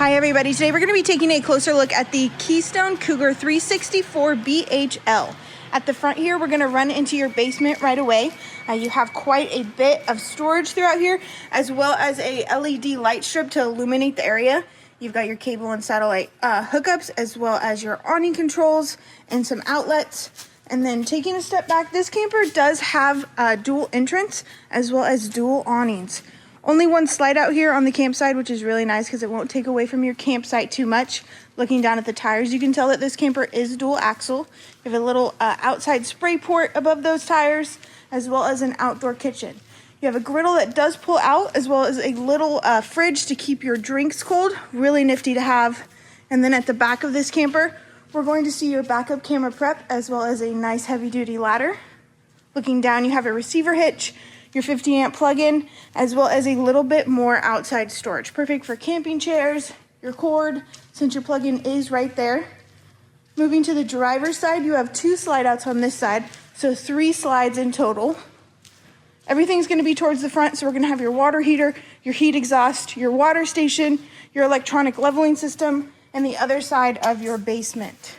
Hi everybody, today we're going to be taking a closer look at the Keystone Cougar 364BHL. At the front here, we're going to run into your basement right away. You have quite a bit of storage throughout here, as well as a LED light strip to illuminate the area. You've got your cable and satellite hookups, as well as your awning controls and some outlets. And then taking a step back, this camper does have dual entrance, as well as dual awnings. Only one slide out here on the campsite, which is really nice because it won't take away from your campsite too much. Looking down at the tires, you can tell that this camper is dual axle. You have a little outside spray port above those tires, as well as an outdoor kitchen. You have a griddle that does pull out, as well as a little fridge to keep your drinks cold. Really nifty to have. And then at the back of this camper, we're going to see your backup camera prep, as well as a nice heavy-duty ladder. Looking down, you have a receiver hitch, your 50 amp plug-in, as well as a little bit more outside storage. Perfect for camping chairs, your cord, since your plug-in is right there. Moving to the driver's side, you have 2 slide outs on this side, so 3 slides in total. Everything's gonna be towards the front, so we're gonna have your water heater, your heat exhaust, your water station, your electronic leveling system, and the other side of your basement.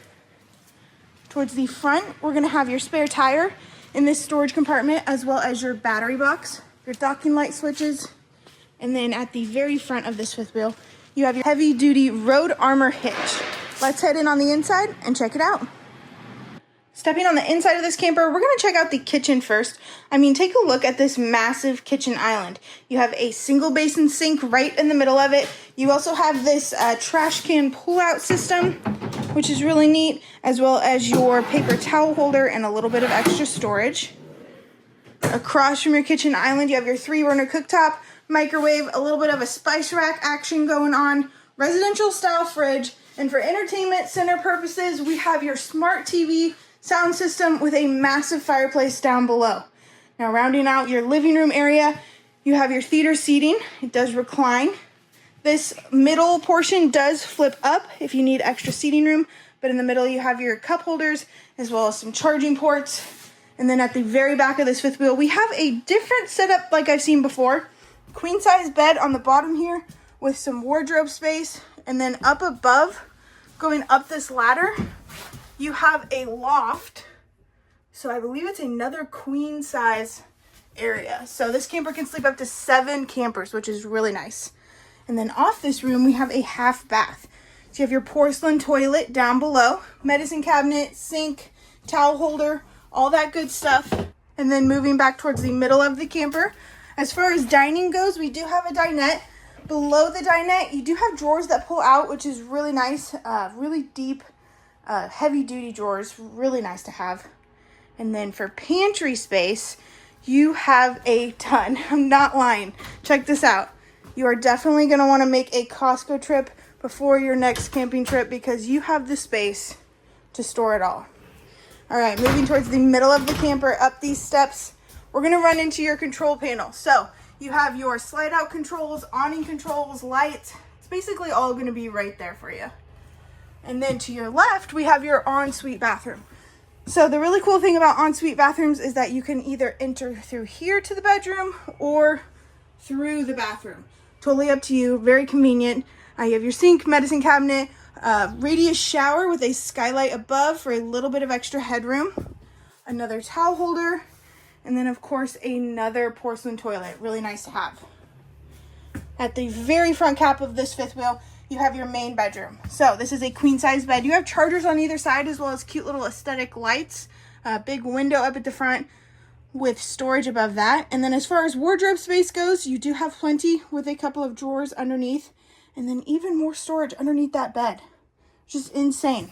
Towards the front, we're gonna have your spare tire in this storage compartment, as well as your battery box, your docking light switches, and then at the very front of this fifth wheel, you have your heavy duty road armor hitch. Let's head in on the inside and check it out. Stepping on the inside of this camper, we're gonna check out the kitchen first. Take a look at this massive kitchen island. You have a single basin sink right in the middle of it. You also have this trash can pull-out system, which is really neat, as well as your paper towel holder and a little bit of extra storage. Across from your kitchen island, you have your 3-burner cooktop, microwave, a little bit of a spice rack action going on, residential style fridge, and for entertainment center purposes, we have your smart TV sound system with a massive fireplace down below. Now, rounding out your living room area, you have your theater seating. It does recline. This middle portion does flip up if you need extra seating room, but in the middle you have your cup holders as well as some charging ports. And then at the very back of this fifth wheel, we have a different setup like I've seen before. Queen size bed on the bottom here with some wardrobe space. And then up above, going up this ladder, you have a loft. So I believe it's another queen size area. So this camper can sleep up to 7 campers, which is really nice. And then off this room, we have a half bath. So you have your porcelain toilet down below, medicine cabinet, sink, towel holder, all that good stuff. And then moving back towards the middle of the camper, as far as dining goes, we do have a dinette. Below the dinette, you do have drawers that pull out, which is really nice. Really deep, heavy-duty drawers, really nice to have. And then for pantry space, you have a ton. I'm not lying. Check this out. You are definitely going to want to make a Costco trip before your next camping trip because you have the space to store it all. All right, moving towards the middle of the camper, up these steps, we're going to run into your control panel. So you have your slide out controls, awning controls, lights. It's basically all going to be right there for you. And then to your left, we have your ensuite bathroom. So the really cool thing about ensuite bathrooms is that you can either enter through here to the bedroom or through the bathroom. Totally up to you, very convenient. You have your sink, medicine cabinet, radius shower with a skylight above for a little bit of extra headroom, another towel holder, and then of course another porcelain toilet, really nice to have. At the very front cap of this fifth wheel, you have your main bedroom. So this is a queen size bed. You have chargers on either side as well as cute little aesthetic lights, a big window up at the front with storage above that. And then as far as wardrobe space goes, you do have plenty with a couple of drawers underneath and then even more storage underneath that bed. Just insane.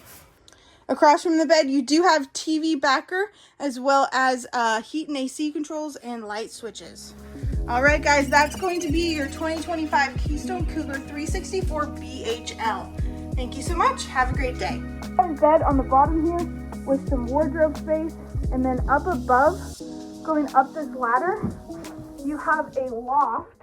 Across from the bed, you do have TV backer as well as heat and AC controls and light switches. All right, guys, that's going to be your 2025 Keystone Cougar 364BHL. Thank you so much. Have a great day. Bed on the bottom here with some wardrobe space, and then up above, going up this ladder, you have a loft